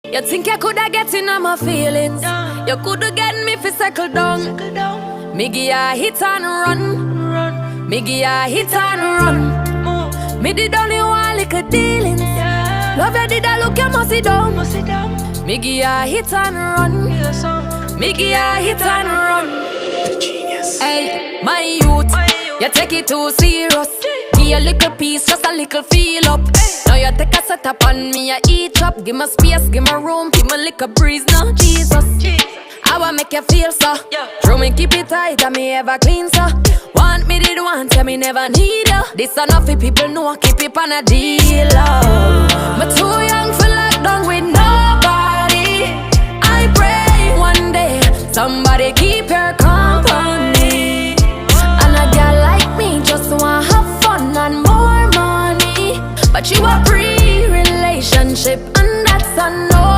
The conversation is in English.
You think you coulda get in on my feelings? You coulda get me fi settle down. Me give ya hit and run. Me give ya hit and run. Me did only one little dealings. Love you did I look you must sit down. Me give ya hit and run. Me give ya hit and run. Genius. Hey, my youth, you take it too serious. Give a little piece, just a little feel up. Now you take a set up on me, I eat up. Give me space, give me room, give me little breeze now. Jesus, I wanna make you feel so. True me keep it tight and me ever clean so. Want me did want, tell me never need you. This enough for people know I keep it on a deal. Me too young for lockdown with nobody. I pray one day somebody keep your company. And a girl like me just wanna have fun and more money, but you are free.